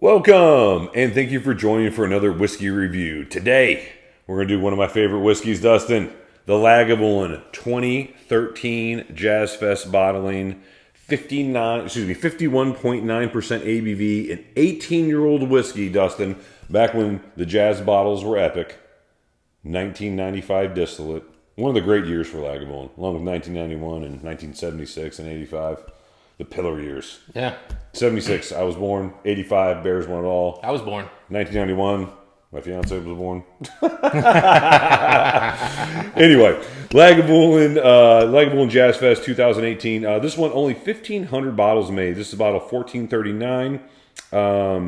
Welcome, and thank you for joining for another whiskey review. Today, we're going to do one of my favorite whiskeys, Dustin. The Lagavulin 2013 Jazz Fest bottling, 51.9% ABV, an 18-year-old whiskey, Dustin, back when the jazz bottles were epic. 1995 distillate. One of the great years for Lagavulin, along with 1991 and 1976 and 85. The pillar years. Yeah. 76, I was born. 85, Bears won it all. I was born. 1991, my fiance was born. Anyway, Lagavulin Jazz Fest 2018. This one, only 1,500 bottles made. This is bottle 1439.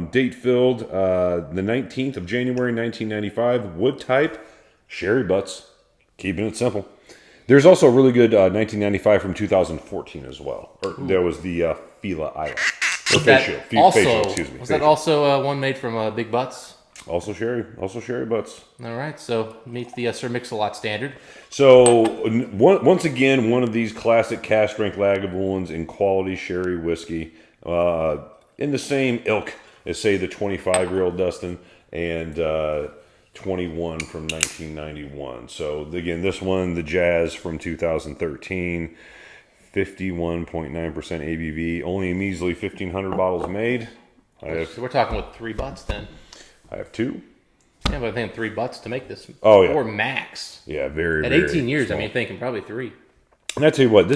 Date filled the 19th of January, 1995. Wood type, sherry butts. Keeping it simple. There's also a really good 1995 from 2014 as well. There was the Fila Isla. Or facial, excuse me. Was that also one made from Big Butts? Also sherry butts. All right, so meets the Sir Mix-a-Lot standard. So once again, one of these classic cask strength Lagavulins in quality sherry whiskey, in the same ilk as say the 25-year-old Dustin and 21 from 1991. So again, this one, the Jazz from 2013, 51.9% ABV, only a measly 1,500 bottles made. So we're talking with 3 butts then. I have 2. Yeah, but I think 3 butts to make this. Oh, yeah. 4 max. Yeah, very, At very 18 years, small. I mean, thinking probably 3. And I tell you what,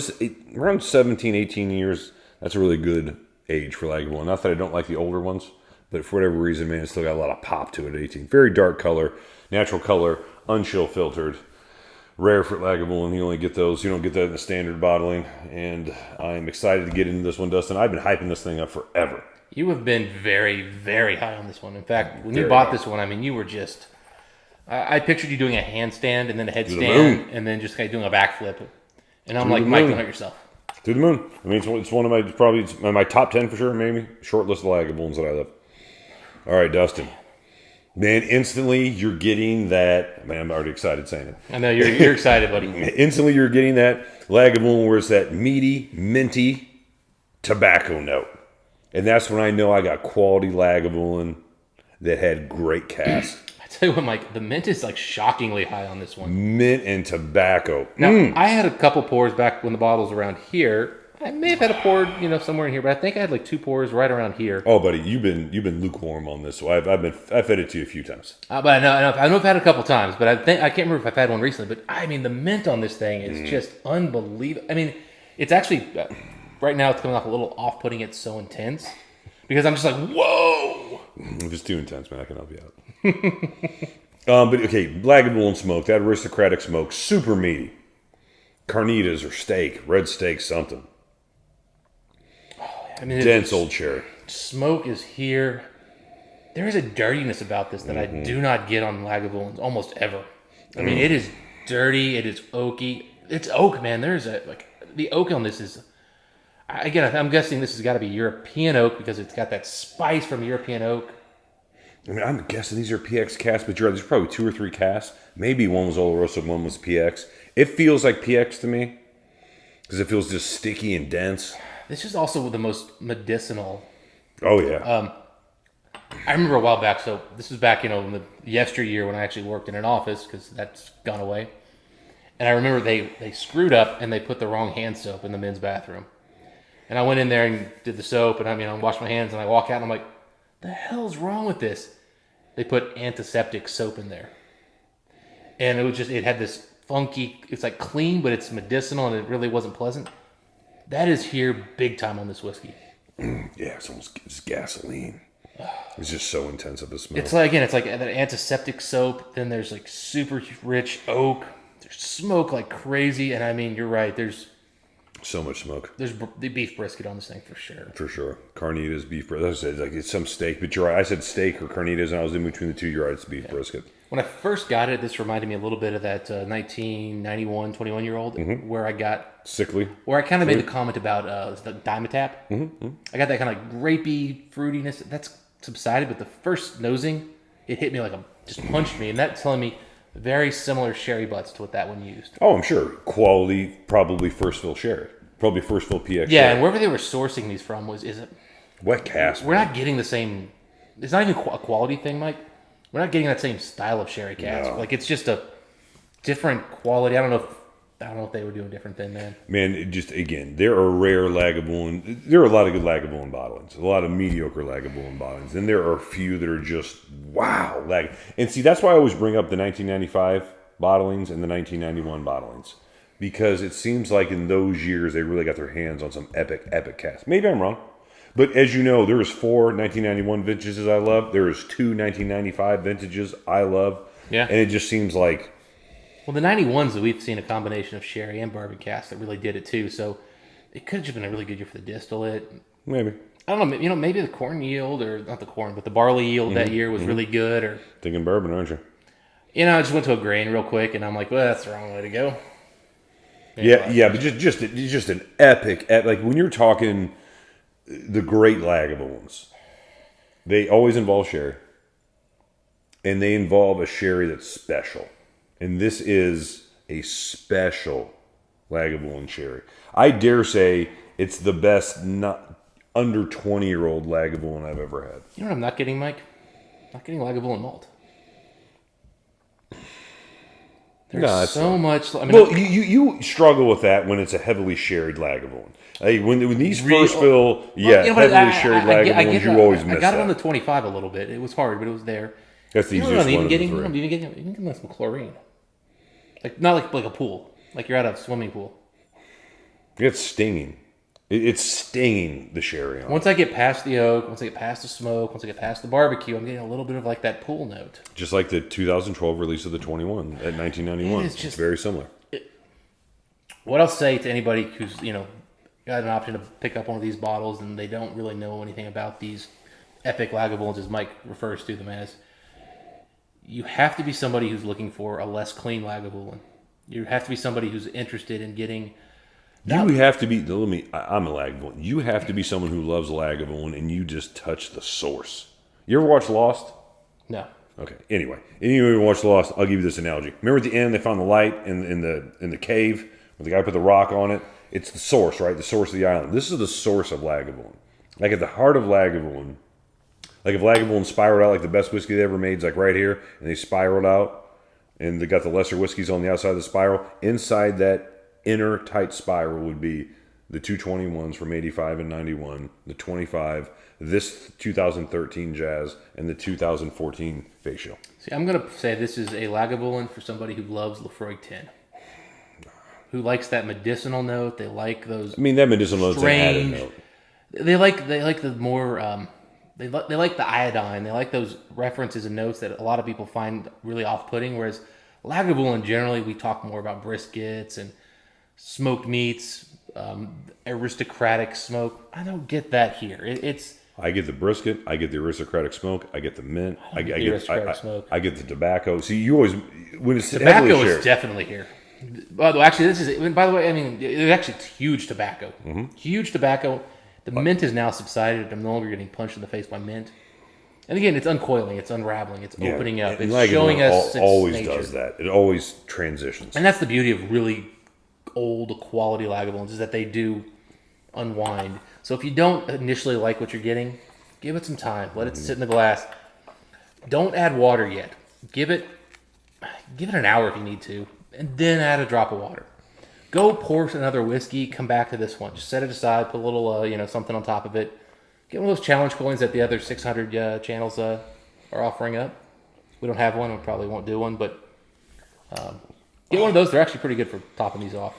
around 17, 18 years, that's a really good age for Lagavulin. Not that I don't like the older ones, but for whatever reason, man, it's still got a lot of pop to it at 18. Very dark color, natural color, unchill filtered. Rare for Lagavulin. You only get those. You don't get that in the standard bottling. And I'm excited to get into this one, Dustin. I've been hyping this thing up forever. You have been very, very high on this one. In fact, when you Very bought high. this one, I mean, you were just... I pictured you doing a handstand and then a headstand and then just kind of doing a backflip. And I'm like, Mike, don't hurt yourself. To the moon. I mean, it's one of my, probably it's my top 10 for sure, maybe. Short list of Lagavulins that I love. All right, Dustin. Man, instantly you're getting that. Man, I'm already excited saying it. I know, you're excited, buddy. Instantly you're getting that Lagavulin where it's that meaty, minty tobacco note. And that's when I know I got quality Lagavulin that had great cask. I tell you what, Mike, the mint is like shockingly high on this one. Mint and tobacco. Now, I had a couple pours back when the bottle's around here. I may have had a pour, somewhere in here, but I think I had like 2 pours right around here. Oh, buddy, you've been lukewarm on this. So I've fed it to you a few times. But I know I've had it a couple times, but I can't remember if I've had one recently. But I mean, the mint on this thing is just unbelievable. I mean, it's actually right now it's coming off a little off-putting. It's so intense because I'm just like, whoa. If it's too intense, man, I can help you out. But okay, Lagavulin smoke, that aristocratic smoke, super meaty. Carnitas or steak, red steak, something. I mean, Dense old cherry. Smoke is here. There is a dirtiness about this that I do not get on Lagavulins almost ever. I mean, it is dirty. It is oaky. It's oak, man. There's the oak on this is. Again, I'm guessing this has got to be European oak because it's got that spice from European oak. I mean, I'm guessing these are PX casks, but there's probably 2 or 3 casks. Maybe one was Oloroso and one was PX. It feels like PX to me because it feels just sticky and dense. This is also the most medicinal. Oh, yeah. I remember a while back, so this was back, in the yesteryear when I actually worked in an office because that's gone away. And I remember they screwed up and they put the wrong hand soap in the men's bathroom. And I went in there and did the soap and I washed my hands and I walk out and I'm like, the hell's wrong with this? They put antiseptic soap in there. And it had this funky, it's like clean, but it's medicinal and it really wasn't pleasant. That is here big time on this whiskey. Yeah, it's gasoline. It's just so intense of the smell. It's like that antiseptic soap. Then there's like super rich oak. There's smoke like crazy. And I mean, you're right. There's so much smoke. There's the beef brisket on this thing for sure. For sure. Carnitas, beef brisket. I said, it's some steak, but you're right. I said steak or carnitas, and I was in between the two. You're right. It's beef brisket. When I first got it, this reminded me a little bit of that 1991, 21-year-old where I got... Sickly. Where I kind of made the comment about the Dimetap. I got that kind of grapey fruitiness. That's subsided, but the first nosing, it hit me just punched me. And that's telling me very similar sherry butts to what that one used. Oh, I'm sure. Quality, probably first fill sherry. Probably first fill PX. Yeah, and wherever they were sourcing these from is it wet cask. We're not getting the same it's not even a quality thing, Mike. We're not getting that same style of sherry cask. No. Like it's just a different quality. I don't know if they were doing a different thing, man. Man, there are rare Lagavulin. There are a lot of good Lagavulin bottlings, a lot of mediocre Lagavulin bottlings. Then there are a few that are just wow. And see, that's why I always bring up the 1995 bottlings and the 1991 bottlings, because it seems like in those years they really got their hands on some epic cask. Maybe I'm wrong, but as you know, there was 4 1991 vintages I love. There is 2 1995 vintages I love. Yeah, and it just seems like. Well, the 91s that we've seen a combination of sherry and bourbon cask that really did it too. So it could have just been a really good year for the distillate. Maybe. I don't know. Maybe the corn yield, or not the corn, but the barley yield that year was really good. Or thinking bourbon, aren't you? I just went to a grain real quick, and I'm like, well, that's the wrong way to go. Yeah, but just an epic, like when you're talking the great Lagavulins, they always involve sherry, and they involve a sherry that's special. And this is a special Lagavulin sherry. I dare say it's the best not under 20-year-old Lagavulin I've ever had. You know what I'm not getting, Mike? I'm not getting Lagavulin malt. There's so much. I mean, well, you struggle with that when it's a heavily sherried Lagavulin. Like when these first fill, heavily sherried Lagavulins, you always miss that. I got it on the 25 a little bit. It was hard, but it was there. That's the easiest one of the 3. I'm even getting some chlorine. Like not like a pool, like you're at a swimming pool. It's stinging. It's stinging the sherry on. Once I get past the oak, once I get past the smoke, once I get past the barbecue, I'm getting a little bit of like that pool note. Just like the 2012 release of the 21 at 1991. It's very similar. What I'll say to anybody who's got an option to pick up one of these bottles and they don't really know anything about these epic Lagavulins, as Mike refers to them as, you have to be somebody who's looking for a less clean Lagavulin. You have to be somebody who's interested in getting. You have to be. I'm a Lagavulin. You have to be someone who loves Lagavulin, and you just touch the source. You ever watch Lost? No. Okay. Anyway, anyone who watched Lost, I'll give you this analogy. Remember at the end they found the light in the cave where the guy put the rock on it. It's the source, right? The source of the island. This is the source of Lagavulin. Like at the heart of Lagavulin. Like if Lagavulin spiraled out like the best whiskey they ever made is like right here, and they spiraled out, and they got the lesser whiskeys on the outside of the spiral. Inside that inner tight spiral would be the 221s from 85 and 91, the 25, this 2013 Jazz, and the 2014 Facial. See, I'm going to say this is a Lagavulin for somebody who loves Lefroy 10. Who likes that medicinal note. They like those. I mean, that medicinal note's an added note. They like the more. They like the iodine. They like those references and notes that a lot of people find really off-putting. Whereas Lagavulin, generally, we talk more about briskets and smoked meats, aristocratic smoke. I don't get that here. I get the brisket. I get the aristocratic smoke. I get the mint. I get the tobacco. See, you always when it's tobacco is definitely here. By the way, actually, I mean, it's huge tobacco. Mm-hmm. Huge tobacco. The mint is now subsided. I'm no longer getting punched in the face by mint. And again, it's uncoiling, it's unraveling, it's opening up. It's showing us its always nature. Does that. It always transitions. And that's the beauty of really old quality Lagavulins, is that they do unwind. So if you don't initially like what you're getting, give it some time. Let it sit in the glass. Don't add water yet. Give it an hour if you need to, and then add a drop of water. Go pour another whiskey, come back to this one. Just set it aside, put a little, something on top of it. Get one of those challenge coins that the other 600 channels are offering up. We don't have one. We probably won't do one, but get one of those. They're actually pretty good for topping these off.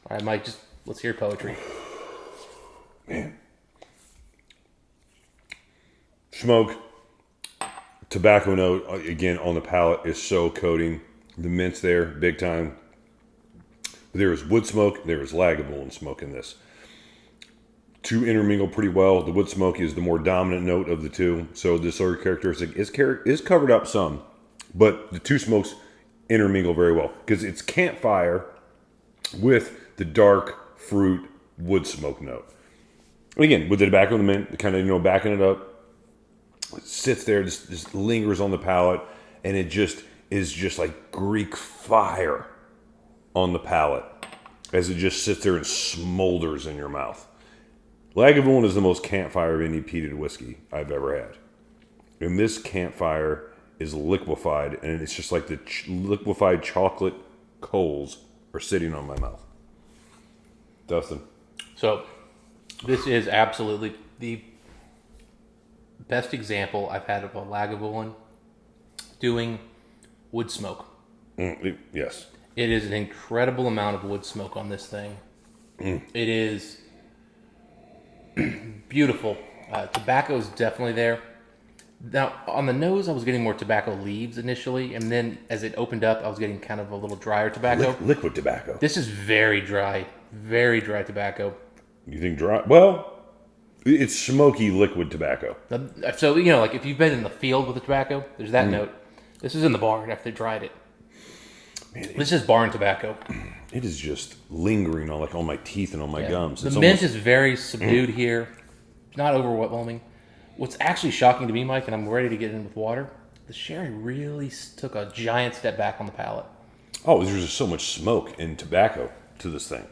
All right, Mike, let's hear poetry. Man. Smoke, tobacco note, again, on the palate is so coating. The mint's there, big time. There is wood smoke, there is Lagavulin smoke in this. Two intermingle pretty well. The wood smoke is the more dominant note of the two, so this other characteristic is covered up some, but the two smokes intermingle very well because it's campfire with the dark fruit wood smoke note. Again, with the tobacco and the mint, kind of backing it up, it sits there, just lingers on the palate, and it just is just like Greek fire on the palate as it just sits there and smolders in your mouth. Lagavulin is the most campfire of any peated whiskey I've ever had. And this campfire is liquefied, and it's just like the liquefied chocolate coals are sitting on my mouth. Dustin. So, this is absolutely the best example I've had of a Lagavulin doing wood smoke. Yes. It is an incredible amount of wood smoke on this thing. It is beautiful. Tobacco is definitely there. Now, on the nose, I was getting more tobacco leaves initially, and then as it opened up, I was getting kind of a little drier tobacco. Liquid tobacco. This is very dry tobacco. You think dry? Well, it's smoky liquid tobacco. So, like if you've been in the field with the tobacco, there's that note. This is in the barn after they dried it. Man, this is barn tobacco. It is just lingering on my teeth and on my gums. The mint is very subdued here. It's not overwhelming. What's actually shocking to me, Mike, and I'm ready to get in with water, the sherry really took a giant step back on the palate. Oh, there's just so much smoke and tobacco to this thing.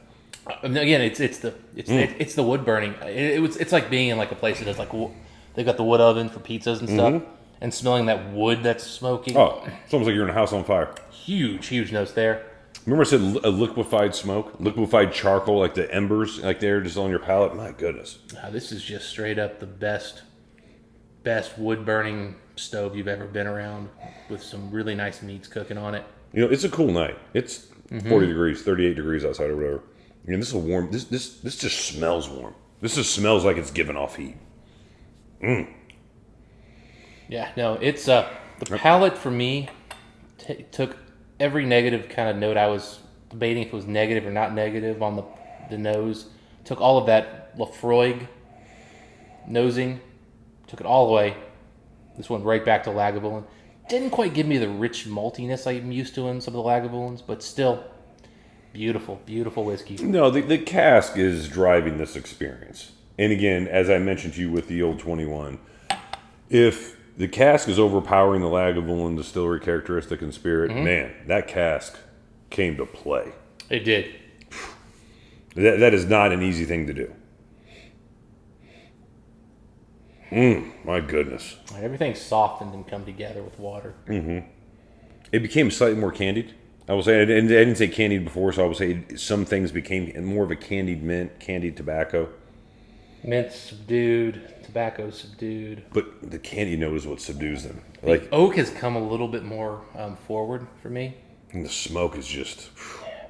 Again, it's the wood burning. It's like being in like a place that is like they've got the wood oven for pizzas and stuff, and smelling that wood that's smoking. Oh, it's almost like you're in a house on fire. Huge notes there. Remember I said a liquefied smoke, liquefied charcoal, like the embers, like they're just on your palate. My goodness. This is just straight up the best wood burning stove you've ever been around, with some really nice meats cooking on it. It's a cool night. It's 40 degrees, 38 degrees outside or whatever. And this is warm. This just smells warm. This just smells like it's giving off heat. Yeah, no, it's the palate for me took every negative kind of note I was debating if it was negative or not negative on the nose. Took all of that Lafroig nosing, took it all away. This one right back to Lagavulin. Didn't quite give me the rich maltiness I'm used to in some of the Lagavulins, but still beautiful whiskey. No, the cask is driving this experience. And again, as I mentioned to you with the old 21, if the cask is overpowering the Lagavulin distillery characteristic and spirit, man, that cask came to play. It did. That is not an easy thing to do. My goodness. Everything softened and come together with water. It became slightly more candied. I will say, I didn't say candied before, so I will say some things became more of a candied mint, candied tobacco. Mint subdued, tobacco subdued. But the candy note is what subdues them. Like oak has come a little bit more forward for me. And the smoke is just...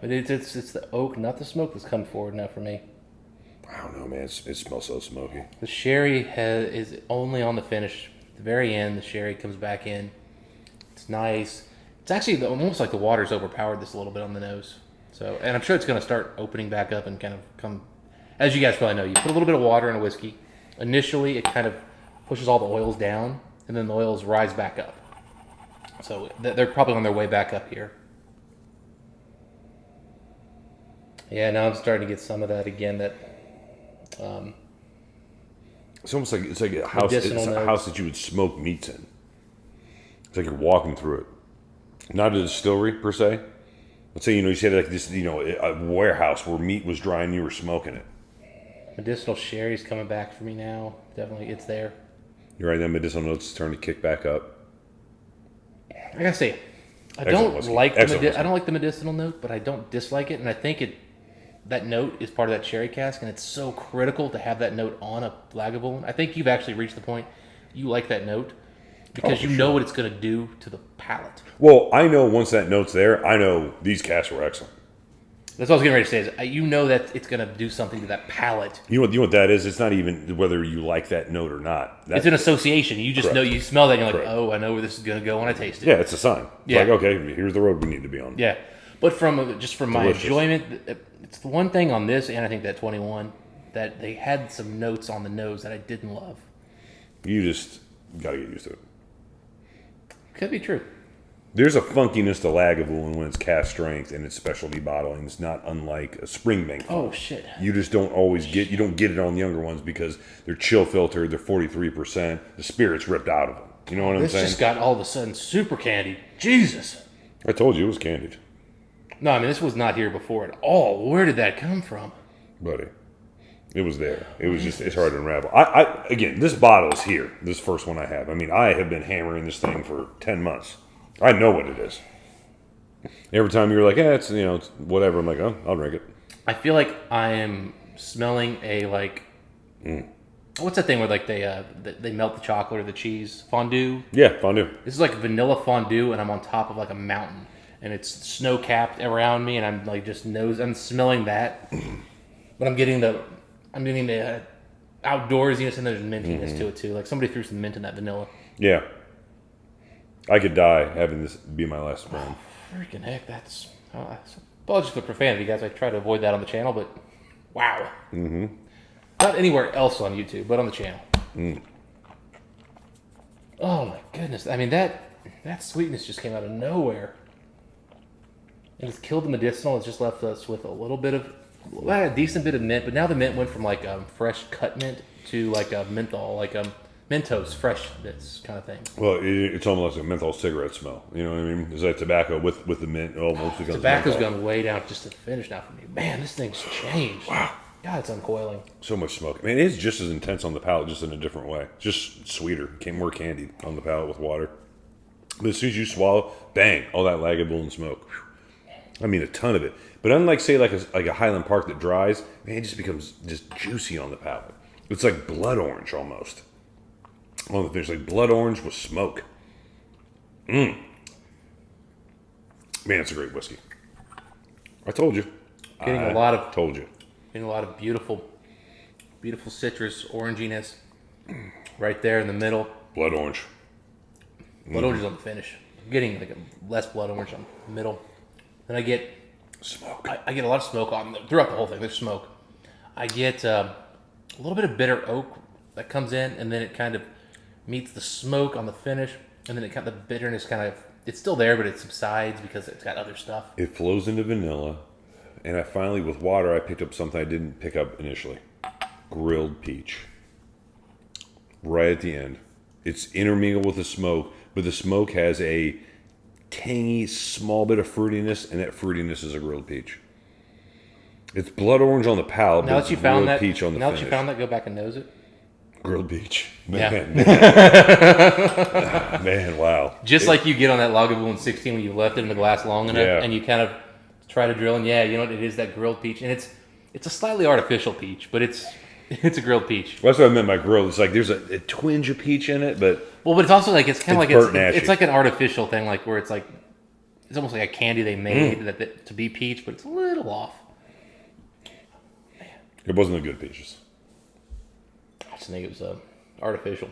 But it's the oak, not the smoke, that's come forward now for me. I don't know, man. It smells so smoky. The sherry is only on the finish. At the very end, the sherry comes back in. It's nice. It's actually almost like the water's overpowered this a little bit on the nose. So, and I'm sure it's going to start opening back up and kind of come. As you guys probably know, you put a little bit of water in a whiskey. Initially, it kind of pushes all the oils down, and then the oils rise back up. So they're probably on their way back up here. Yeah, now I'm starting to get some of that again. It's almost like a house. It's a house that you would smoke meats in. It's like you're walking through it. Not a distillery per se. Let's say you said like this, a warehouse where meat was dry and you were smoking it. Medicinal sherry's coming back for me now. Definitely, it's there. You're right. That medicinal notes starting to kick back up. I gotta say, I don't like the medicinal note, but I don't dislike it, and I think that note is part of that sherry cask, and it's so critical to have that note on a Lagavulin. I think you've actually reached the point you like that note because you know what it's going to do to the palate. Well, I know once that note's there, I know these casks were excellent. That's what I was getting ready to say. Is you know that it's going to do something to that palate. You know what that is? It's not even whether you like that note or not. It's an association. You just know, you smell that, and you're like, oh, I know where this is going to go when I taste it. Yeah, it's a sign. It's like, okay, here's the road we need to be on. Yeah. But from my enjoyment, it's the one thing on this, and I think that 21, that they had some notes on the nose that I didn't love. You just got to get used to it. Could be true. There's a funkiness to Lagavulin when it's cask strength and it's specialty bottling. It's not unlike a Springbank. Oh, shit. You just don't always get it on the younger ones because they're chill filtered, they're 43%, the spirit's ripped out of them. You know what I'm saying? This just got all of a sudden super candied. Jesus. I told you it was candied. No, I mean, this was not here before at all. Where did that come from? Buddy. It was there. It was just, it's hard to unravel. Again, this bottle is here. This first one I have. I mean, I have been hammering this thing for 10 months. I know what it is. Every time you're like, it's, it's whatever. I'm like, oh, I'll drink it. I feel like I am smelling a, like, what's that thing where, like, they melt the chocolate or the cheese? Fondue? Yeah, fondue. This is like vanilla fondue, and I'm on top of, like, a mountain. And it's snow-capped around me, and I'm, like, I'm smelling that. But I'm getting the outdoorsiness, and there's mintiness to it too. Like somebody threw some mint in that vanilla. Yeah, I could die having this be my last brand. Freaking heck, that's apologies for profanity, guys. I try to avoid that on the channel, but wow. Not anywhere else on YouTube, but on the channel. Oh my goodness! I mean that sweetness just came out of nowhere, and it's killed the medicinal. It's just left us with a little bit of. A decent bit of mint, but now the mint went from like fresh cut mint to like a menthol, like Mentos fresh bits kind of thing. Well, it's almost like a menthol cigarette smell. You know what I mean? It's like tobacco with the mint. Almost becomes tobacco's gone way down just to the finish now for me. Man, this thing's changed. Wow. God, it's uncoiling. So much smoke. I mean, it's just as intense on the palate, just in a different way. Just sweeter, more candied on the palate with water. But as soon as you swallow, bang, all that Lagavulin smoke. I mean, a ton of it. But unlike, say, like a Highland Park that dries, man, it just becomes just juicy on the palate. It's like blood orange almost. On the finish, like blood orange with smoke. Man, it's a great whiskey. I told you. Getting a lot of beautiful, beautiful citrus oranginess right there in the middle. Blood orange. Blood orange is on the finish. I'm getting like a less blood orange on the middle. Then I get smoke. I get a lot of smoke on throughout the whole thing. There's smoke. I get a little bit of bitter oak that comes in, and then it kind of meets the smoke on the finish, and then the bitterness kind of, it's still there, but it subsides because it's got other stuff. It flows into vanilla, and I finally, with water, I picked up something I didn't pick up initially. Grilled peach. Right at the end. It's intermingled with the smoke, but the smoke has a tangy, small bit of fruitiness, and that fruitiness is a grilled peach. It's blood orange on the palate, now but that you it's found grilled that, peach on the now finish. that you found that, go back and nose it. Grilled peach. Yeah. Man, wow. Just like you get on that Lagavulin 16 when you left it in the glass long enough, and you kind of try to drill, and you know what, it is that grilled peach, and it's a slightly artificial peach, but it's a grilled peach. Well, that's what I meant by grilled. It's like there's a twinge of peach in it, but it's also like it's kind of like burnt it's like an artificial thing, like where it's almost like a candy they made that to be peach, but it's a little off. Man. It wasn't a good peaches. I just think it was artificial,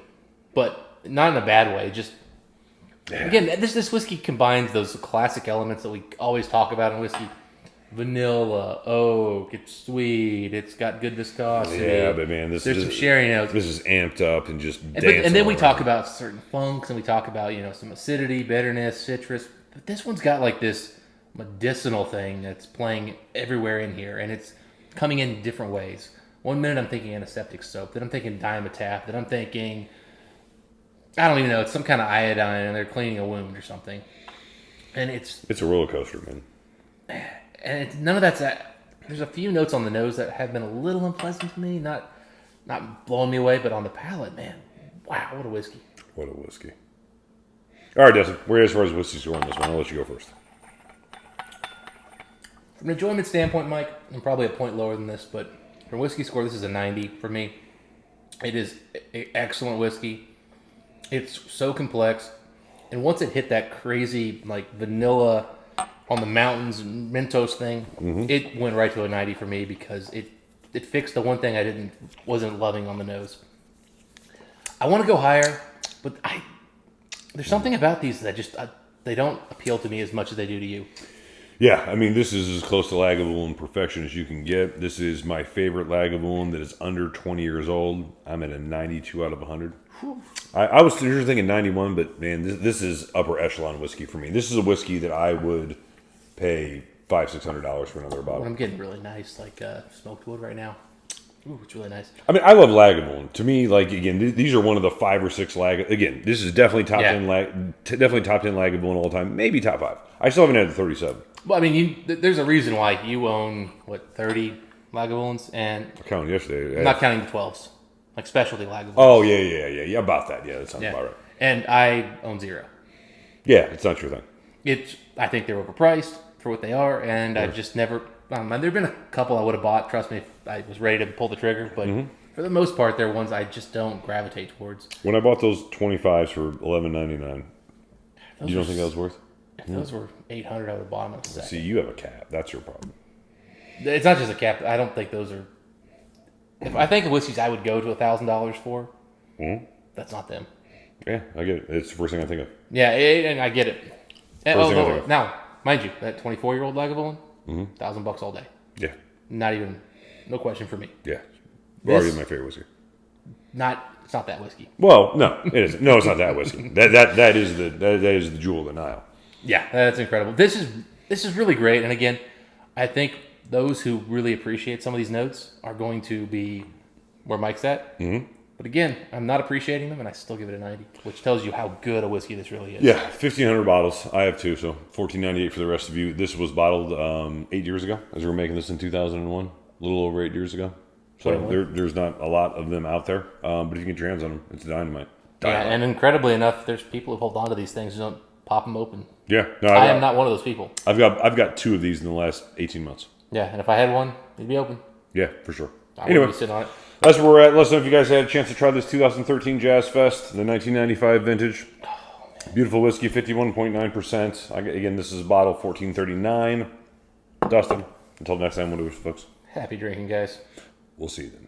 but not in a bad way. Just again, this whiskey combines those classic elements that we always talk about in whiskey: vanilla, oak. It's sweet. It's got good viscosity. Yeah, but man, there's some sherry notes. This is amped up and just. And then we talk about certain funks, and we talk about some acidity, bitterness, citrus. But this one's got like this medicinal thing that's playing everywhere in here, and it's coming in different ways. One minute I'm thinking antiseptic soap, then I'm thinking Dimetap, then I'm thinking, I don't even know, it's some kind of iodine and they're cleaning a wound or something. And it's a roller coaster, man. And none of that's there's a few notes on the nose that have been a little unpleasant to me, not blowing me away, but on the palate, man, wow, what a whiskey. What a whiskey. All right, Dustin, where as far as whiskey score on this one? I'll let you go first. From an enjoyment standpoint, Mike, I'm probably a point lower than this, but for whiskey score, this is a 90 for me. It is excellent whiskey. It's so complex. And once it hit that crazy, like, vanilla on the mountains and Mentos thing, it went right to a 90 for me because it fixed the one thing I wasn't loving on the nose. I want to go higher, but there's something about these that just, they don't appeal to me as much as they do to you. Yeah, I mean, this is as close to Lagavulin perfection as you can get. This is my favorite Lagavulin that is under 20 years old. I'm at a 92 out of 100. I was usually thinking 91, but man, this is upper echelon whiskey for me. This is a whiskey that I would pay $500-$600 for another bottle. I'm getting really nice, like smoked wood right now. Ooh, it's really nice. I mean, I love Lagavulin. To me, like, again, these are one of the 5 or 6 Again, this is definitely top 10 definitely top 10 Lagavulin all time. Maybe top 5. I still haven't had the 37. Well, I mean, there's a reason why you own, 30 Lagavulins, and I counted yesterday. I'm not counting the 12s, like specialty Lagavulins. Oh, yeah. About that. Yeah, that sounds about right. And I own 0. Yeah, it's not your thing. I think they're overpriced for what they are, and I've just never. There've been a couple I would have bought. Trust me, if I was ready to pull the trigger, but for the most part, they're ones I just don't gravitate towards. When I bought those 25s for $11.99, you don't think that was worth? If those were $800, I would have bought them in a second. See, you have a cap. That's your problem. It's not just a cap. I don't think those are. If I think of whiskeys I would go to $1,000 for, that's not them. Yeah, I get it. It's the first thing I think of. Yeah, and I get it. First Now, mind you, that 24-year-old Lagavulin, $1,000 all day. Yeah. Not even, no question for me. Yeah. Already my favorite whiskey. It's not that whiskey. Well, no, it isn't. No, it's not that whiskey. That is the jewel of the Nile. Yeah, that's incredible. This is really great. And again, I think those who really appreciate some of these notes are going to be where Mike's at. But again, I'm not appreciating them, and I still give it a 90, which tells you how good a whiskey this really is. Yeah, 1,500 bottles. I have 2, so $14.98 for the rest of you. This was bottled 8 years ago, as we were making this in 2001, a little over 8 years ago. So there's not a lot of them out there, but if you get your hands on them, it's dynamite. Yeah, and incredibly enough, there's people who hold on to these things and don't pop them open. Yeah, no, I am not one of those people. I've got 2 of these in the last 18 months. Yeah, and if I had one, it'd be open. Yeah, for sure. I wouldn't be sitting on it. That's where we're at. Let us know if you guys had a chance to try this 2013 Jazz Fest, the 1995 vintage. Beautiful whiskey, 51.9%. Again, this is bottle 1439. Dustin, until next time, we'll do it, folks. Happy drinking, guys. We'll see you then.